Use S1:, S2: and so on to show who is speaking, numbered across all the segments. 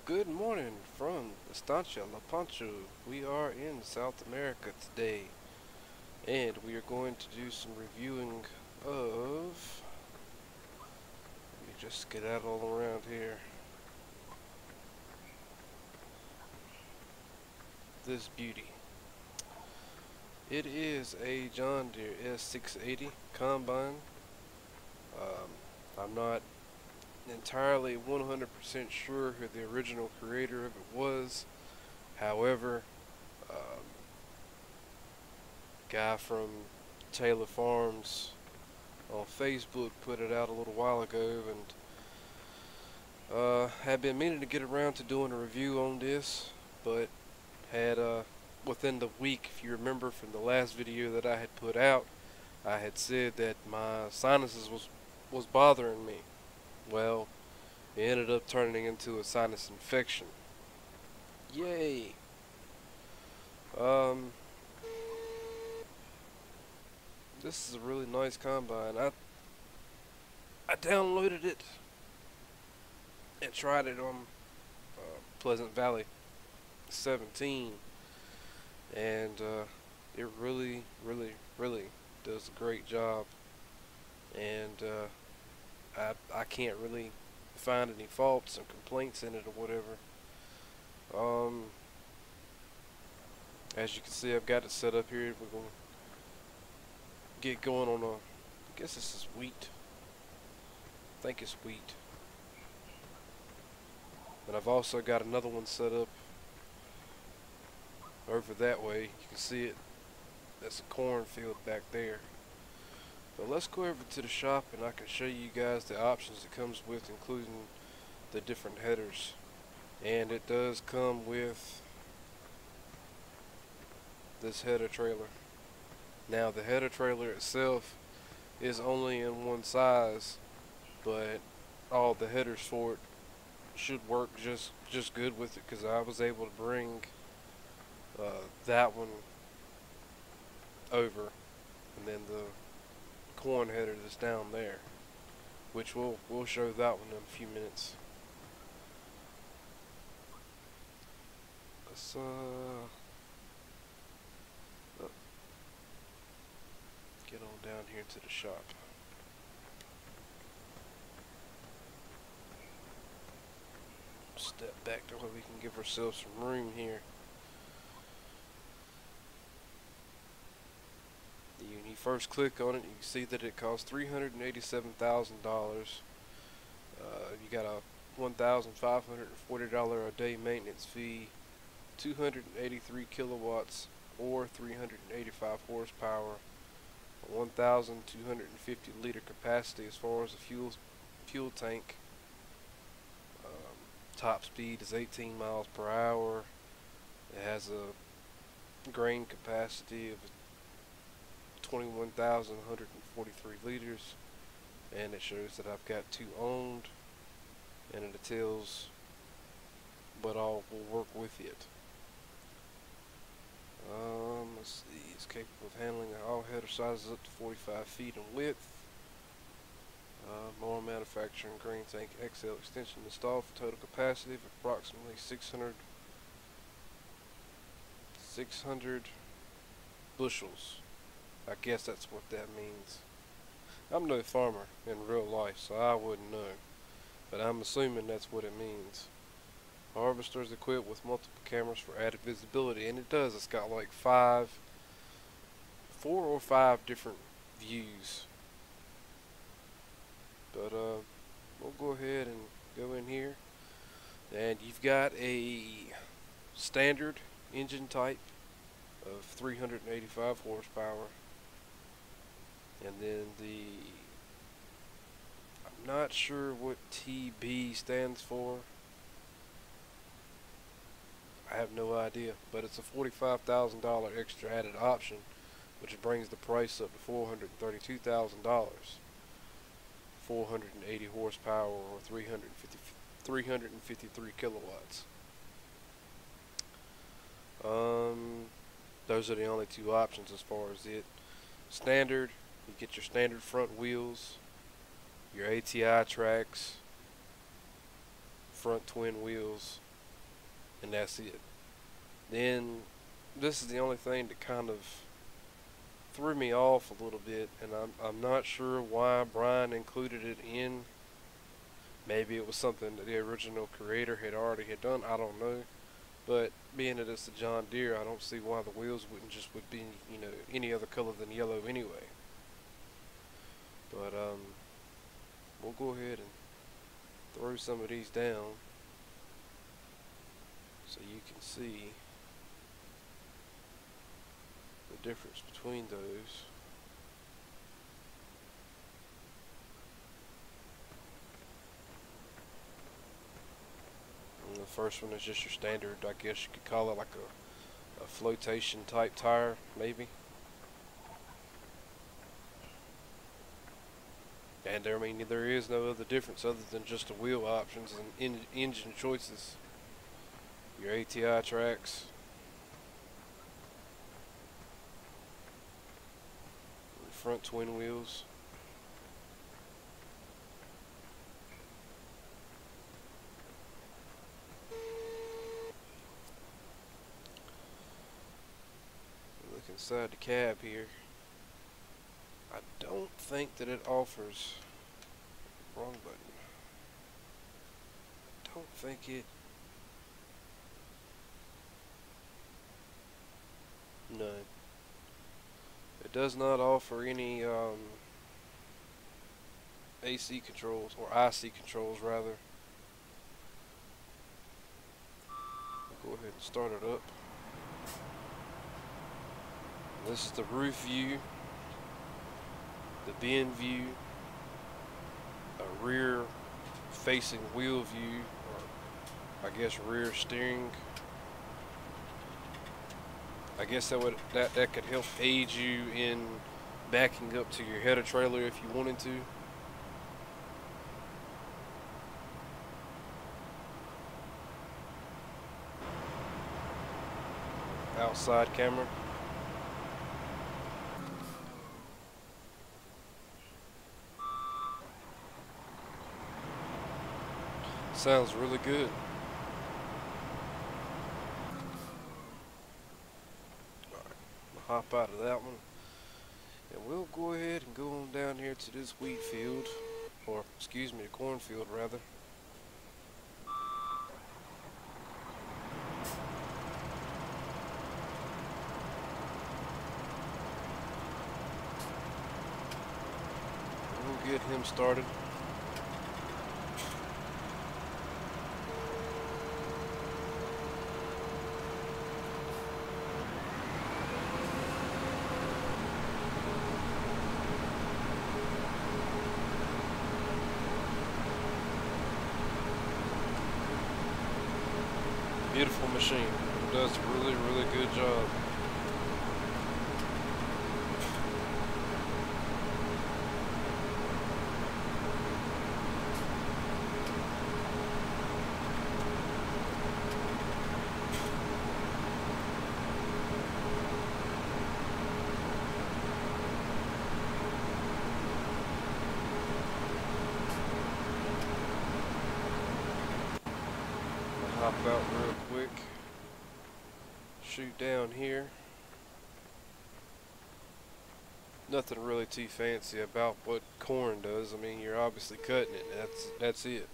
S1: Good morning from Estancia, Lapacho. We are in South America today, and we are going to do some reviewing of. Let me just get out all around here. This beauty. It is a John Deere S680 combine. I'm not entirely 100% sure who the original creator of it was. However, guy from Taylor Farms on Facebook put it out a little while ago, and had been meaning to get around to doing a review on this, but had within the week, if you remember from the last video that I had put out, I had said that my sinuses was bothering me. Well, it ended up turning into a sinus infection. Yay! This is a really nice combine. I downloaded it and tried it on Pleasant Valley 17, and it really does a great job, and I can't really find any faults and complaints in it or whatever. As you can see, I've got it set up here. We're going to get going on a, I guess this is wheat. I think it's wheat. And I've also got another one set up over that way. You can see it. That's a cornfield back there. But let's go over to the shop and I can show you guys the options it comes with, including the different headers. And it does come with this header trailer. Now the header trailer itself is only in one size, but all the headers for it should work just good with it, because I was able to bring that one over, and then the corn header that's down there, which we'll show that one in a few minutes. Let's get on down here to the shop. Step back to where we can give ourselves some room here. When you first click on it, you can see that it costs $387,000. You got a $1,540 a day maintenance fee, 283 kilowatts or 385 horsepower, 1,250 liter capacity as far as the fuel tank. Top speed is 18 miles per hour. It has a grain capacity of 21,143 liters, and it shows that I've got 2 owned, and it tells what all will work with it. Let's see, it's capable of handling all header sizes up to 45 feet in width. More manufacturing grain tank XL extension installed for total capacity of approximately 600 bushels. I guess that's what that means. I'm no farmer in real life, so I wouldn't know, but I'm assuming that's what it means. Harvester is equipped with multiple cameras for added visibility, and it does. It's got like 4 or 5 different views. But we'll go ahead and go in here, and you've got a standard engine type of 385 horsepower, and then I'm not sure what TB stands for. I have no idea, but it's a $45,000 extra added option, which brings the price up to $432,000. 480 horsepower or 353 kilowatts. Those are the only 2 options as far as it. Standard, you get your standard front wheels, your ATI tracks, front twin wheels, and that's it. Then this is the only thing that kind of threw me off a little bit, and I'm not sure why Brian included it in. Maybe it was something that the original creator had already had done. I don't know. But being that it's a John Deere, I don't see why the wheels would be, you know, any other color than yellow anyway. But we'll go ahead and throw some of these down so you can see the difference between those. And the first one is just your standard, I guess you could call it like a flotation type tire, maybe. And I mean, there is no other difference other than just the wheel options and engine choices. Your ATI tracks. Your front twin wheels. Look inside the cab here. I don't think that it offers, wrong button, don't think it, no, it does not offer any AC controls, or IC controls rather. Go ahead and start it up. This is the roof view, the bin view, a rear facing wheel view, or I guess rear steering. I guess that could help aid you in backing up to your header trailer if you wanted to. Outside camera. Sounds really good. Alright, I'll hop out of that one. And we'll go ahead and go on down here to this wheat field. Or, excuse me, the cornfield rather. We'll get him started. Beautiful machine. It does a really, really good job. Hop out real quick, shoot down here. Nothing really too fancy about what corn does. I mean, you're obviously cutting it. That's it.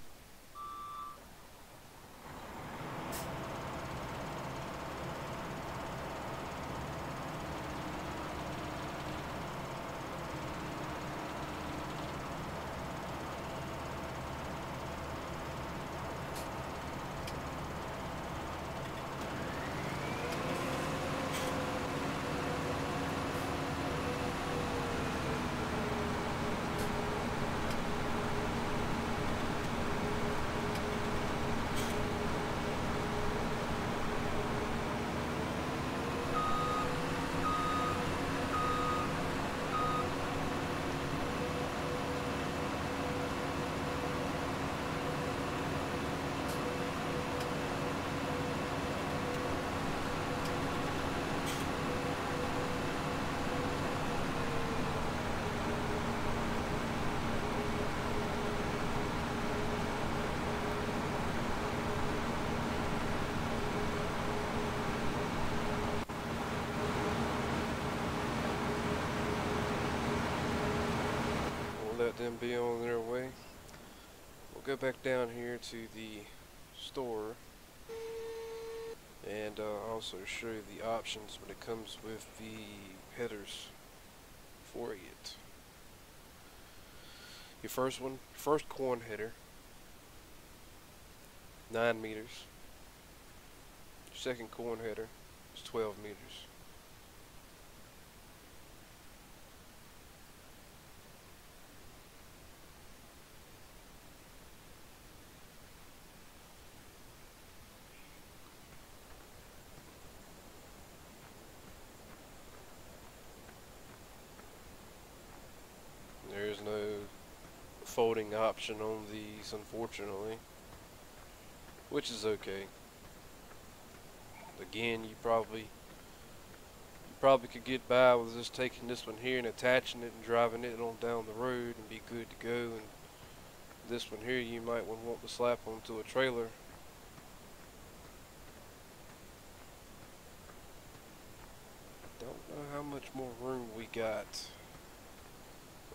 S1: and be on their way. We'll go back down here to the store and also show you the options when it comes with the headers for it. Your first corn header, 9 meters. Your second corn header is 12 meters. There is no folding option on these, unfortunately, which is okay. Again, you probably could get by with just taking this one here and attaching it and driving it on down the road and be good to go. And this one here you might want to slap onto a trailer. Don't know how much more room we got.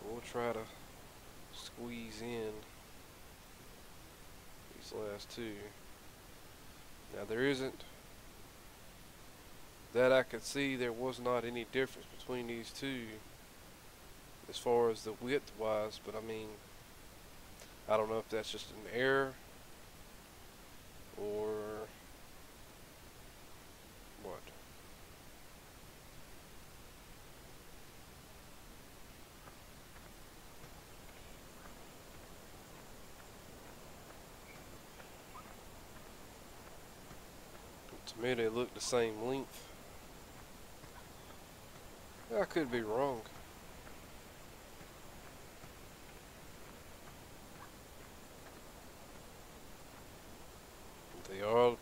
S1: We'll try to squeeze in these last two. Now there isn't, that I could see, there was not any difference between these two as far as the width wise, but I mean, I don't know if that's just an error or what. To me, they look the same length. I could be wrong. They are.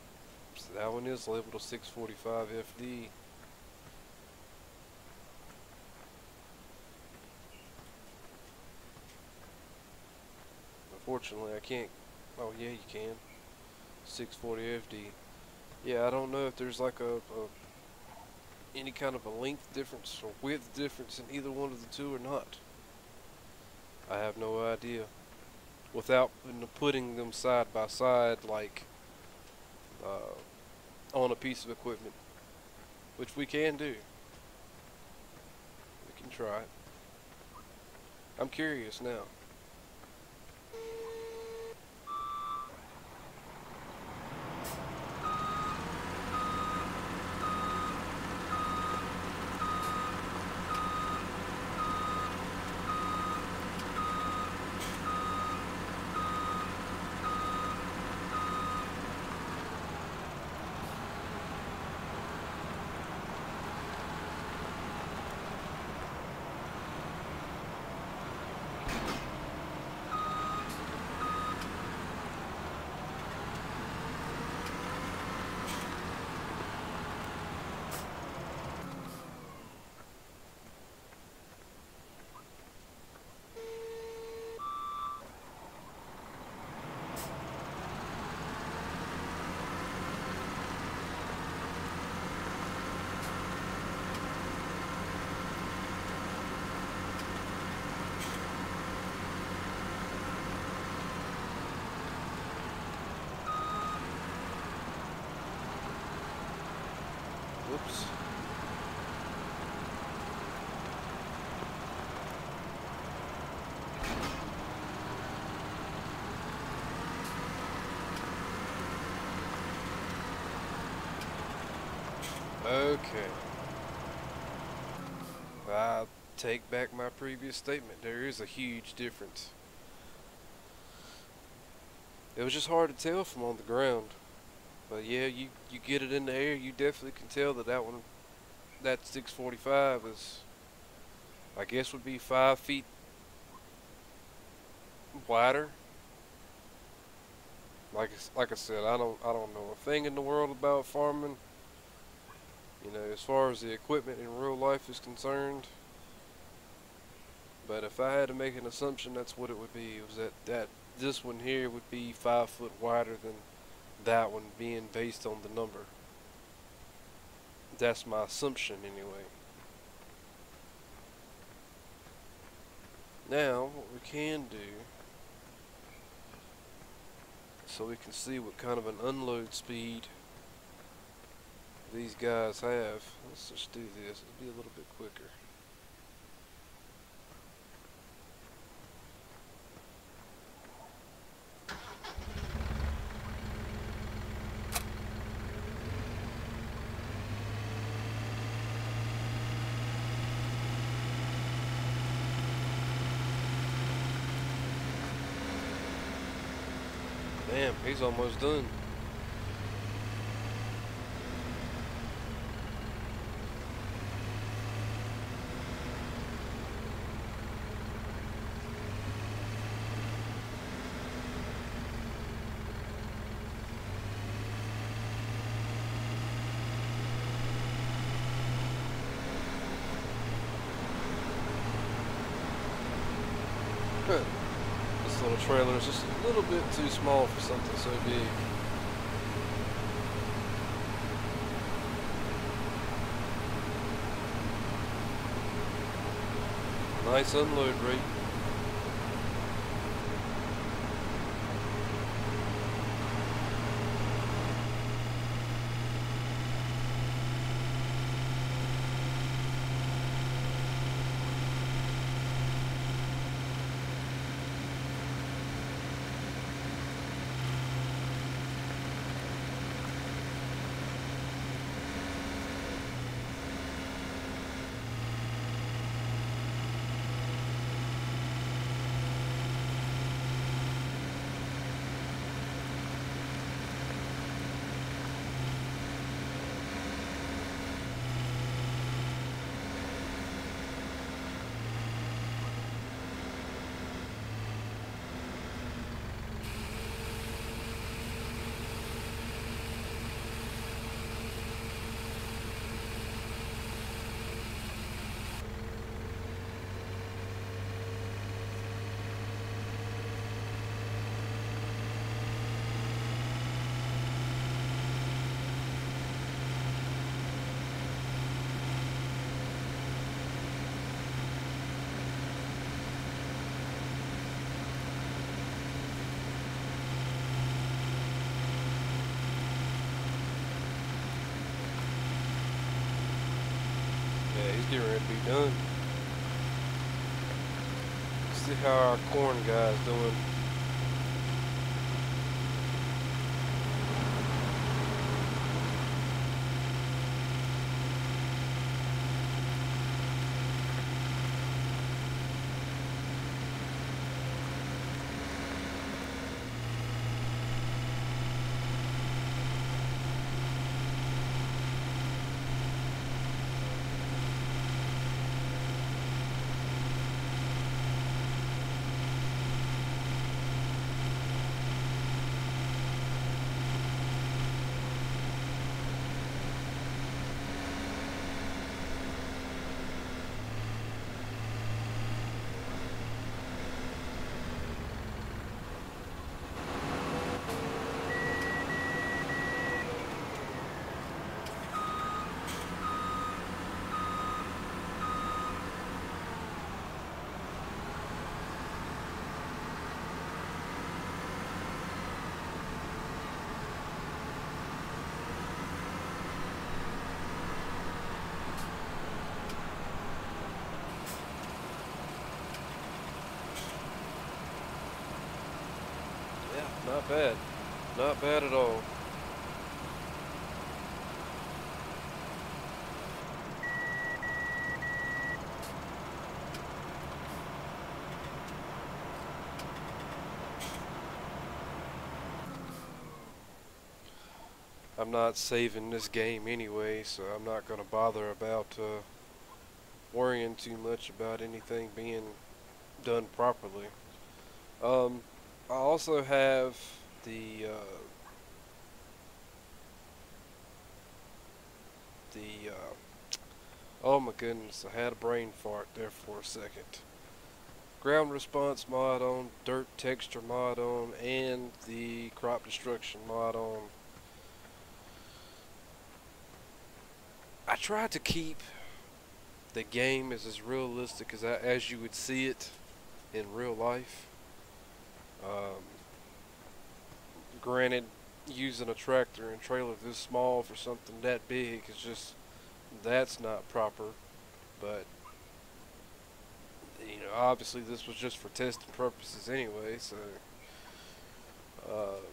S1: So that one is labeled a 645 FD. Unfortunately, I can't. Oh yeah, you can. 640 FD. Yeah, I don't know if there's like any kind of a length difference or width difference in either one of the two or not. I have no idea. Without putting them side by side, like on a piece of equipment, which we can do. We can try it. I'm curious now. Whoops. Okay. I take back my previous statement. There is a huge difference. It was just hard to tell from on the ground. But yeah, you get it in the air, you definitely can tell that one, that 645 is, I guess would be 5 feet wider. Like I said, I don't know a thing in the world about farming. You know, as far as the equipment in real life is concerned. But if I had to make an assumption, that's what it would be. It was that this one here would be 5 foot wider than that one, being based on the number. That's my assumption anyway. Now, what we can do, so we can see what kind of an unload speed these guys have. Let's just do this. It'll be a little bit quicker. Damn, he's almost done. This little trailer is just a little bit too small for something so big. Nice unload rate. Yeah, he's getting ready to be done. See how our corn guy's doing. Yeah, not bad. Not bad at all. I'm not saving this game anyway, so I'm not going to bother about worrying too much about anything being done properly. I also have the oh my goodness, I had a brain fart there for a second. Ground response mod on, dirt texture mod on, and the crop destruction mod on. I tried to keep the game as realistic as you would see it in real life. Um, Granted, using a tractor and trailer this small for something that big is just, that's not proper. But obviously this was just for testing purposes anyway. So, um,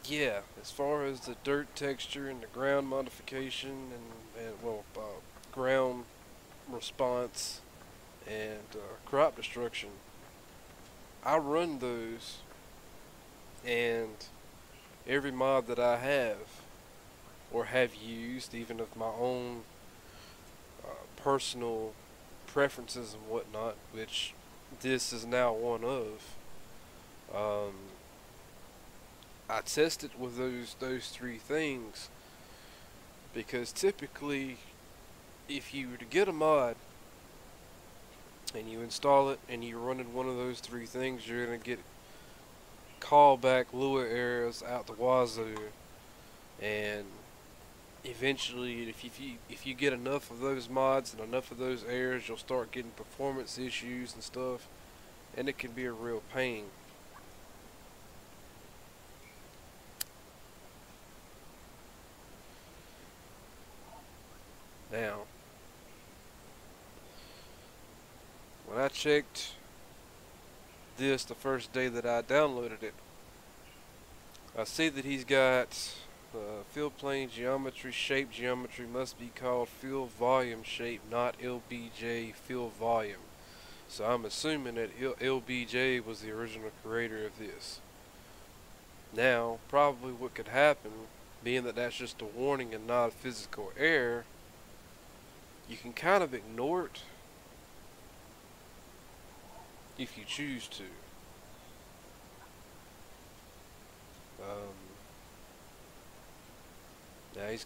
S1: yeah, as far as the dirt texture and the ground modification and ground response and crop destruction, I run those, and every mod that I have or have used, even of my own personal preferences and whatnot, which this is now one of, um, I tested with those three things, because typically, if you were to get a mod and you install it and you're running one of those three things, you're gonna get callback Lua errors out the wazoo, and eventually, if you get enough of those mods and enough of those errors, you'll start getting performance issues and stuff, and it can be a real pain. Now, when I checked this the first day that I downloaded it, I see that he's got field plane geometry, shape geometry must be called field volume shape, not LBJ field volume. So I'm assuming that LBJ was the original creator of this. Now, probably what could happen, being that that's just a warning and not a physical error, you can kind of ignore it if you choose to. Now he's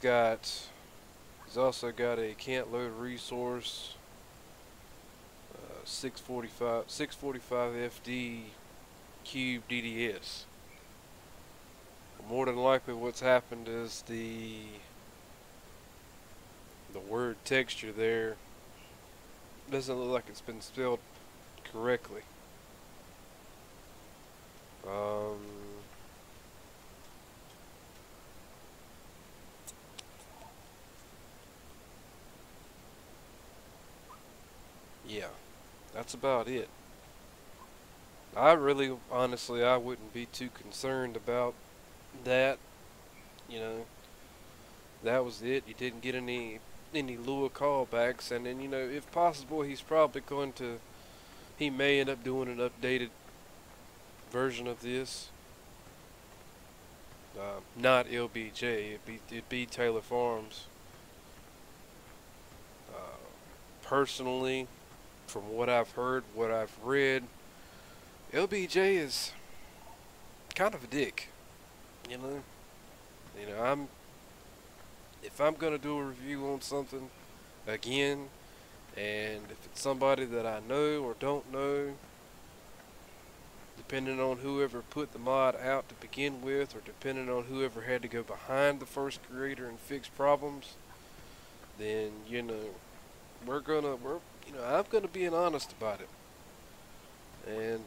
S1: also got a can't load resource, 645 FD cube DDS. More than likely what's happened is the word texture there doesn't look like it's been spelled correctly. Yeah, that's about it. Honestly, I wouldn't be too concerned about that. You know, that was it. You didn't get any Lua callbacks, and then if possible, he may end up doing an updated version of this. Not LBJ. It'd be Taylor Farms. Personally, from what I've heard, what I've read, LBJ is kind of a dick. You know, if I'm gonna do a review on something again, and if it's somebody that I know or don't know, depending on whoever put the mod out to begin with, or depending on whoever had to go behind the first creator and fix problems, then I'm gonna be honest about it. And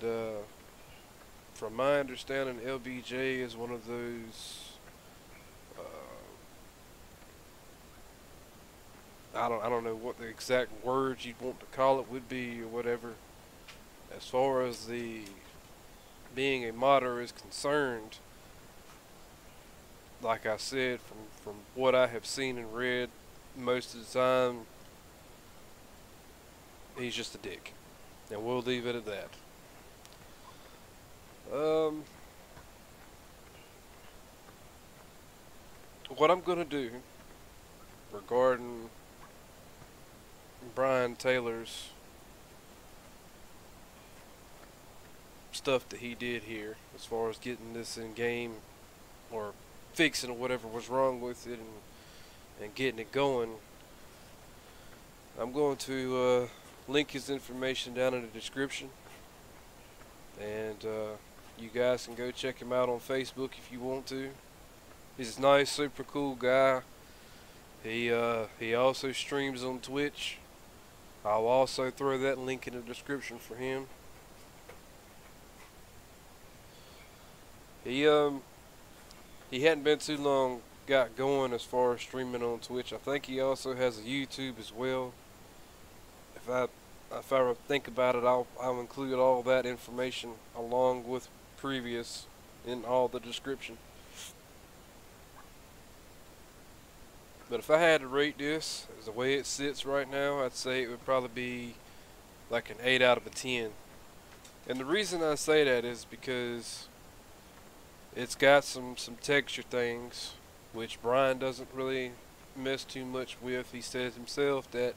S1: from my understanding, LBJ is one of those. I don't know what the exact words you'd want to call it would be or whatever. As far as the being a modder is concerned, like I said, from what I have seen and read, most of the time, he's just a dick. And we'll leave it at that. What I'm gonna do regarding Brian Taylor's stuff that he did here, as far as getting this in game or fixing whatever was wrong with it and getting it going, I'm going to link his information down in the description, and you guys can go check him out on Facebook if you want to. He's a nice, super cool guy. He also streams on Twitch. I'll also throw that link in the description for him. He hadn't been too long got going as far as streaming on Twitch. I think he also has a YouTube as well. If I think about it, I'll include all that information along with previous in all the description. But if I had to rate this as the way it sits right now, I'd say it would probably be like an 8 out of a 10. And the reason I say that is because it's got some texture things, which Brian doesn't really mess too much with. He says himself that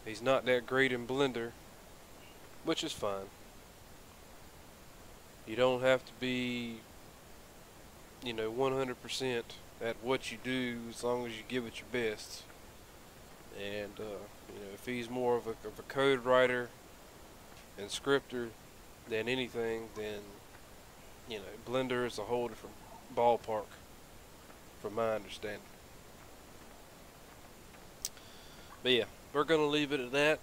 S1: he's not that great in Blender, which is fine. You don't have to be, 100% at what you do as long as you give it your best. And, if he's more of a code writer and scripter than anything, then, Blender is a whole different ballpark, from my understanding. But yeah, we're going to leave it at that.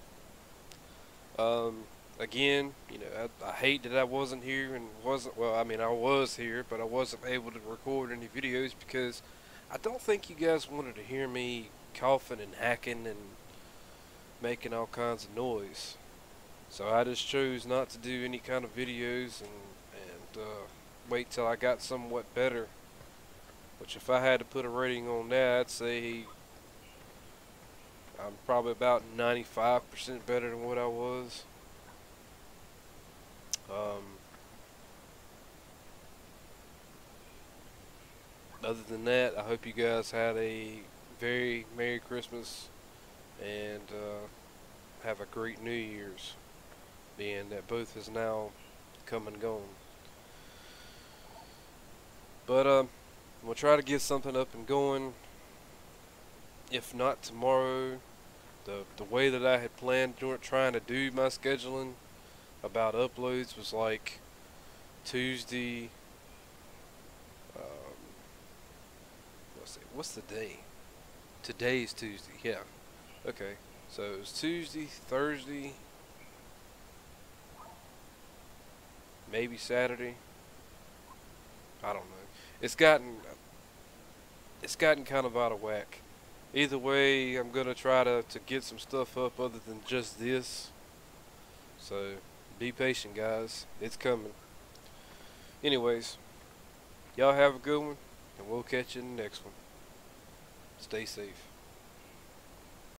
S1: Again, I hate that I wasn't here and I was here, but I wasn't able to record any videos because I don't think you guys wanted to hear me coughing and hacking and making all kinds of noise. So I just chose not to do any kind of videos and wait till I got somewhat better. Which, if I had to put a rating on that, I'd say I'm probably about 95% better than what I was. Other than that, I hope you guys had a very Merry Christmas and have a great New Year's, being that both is now come and gone. But we'll try to get something up and going. If not tomorrow, the way that I had planned trying to do my scheduling about uploads was like Tuesday. Let's see, what's the day? Today's Tuesday. Yeah. Okay. So it was Tuesday, Thursday, maybe Saturday. I don't know. It's gotten kind of out of whack. Either way, I'm gonna try to get some stuff up other than just this. So be patient, guys. It's coming. Anyways, y'all have a good one, and we'll catch you in the next one. Stay safe.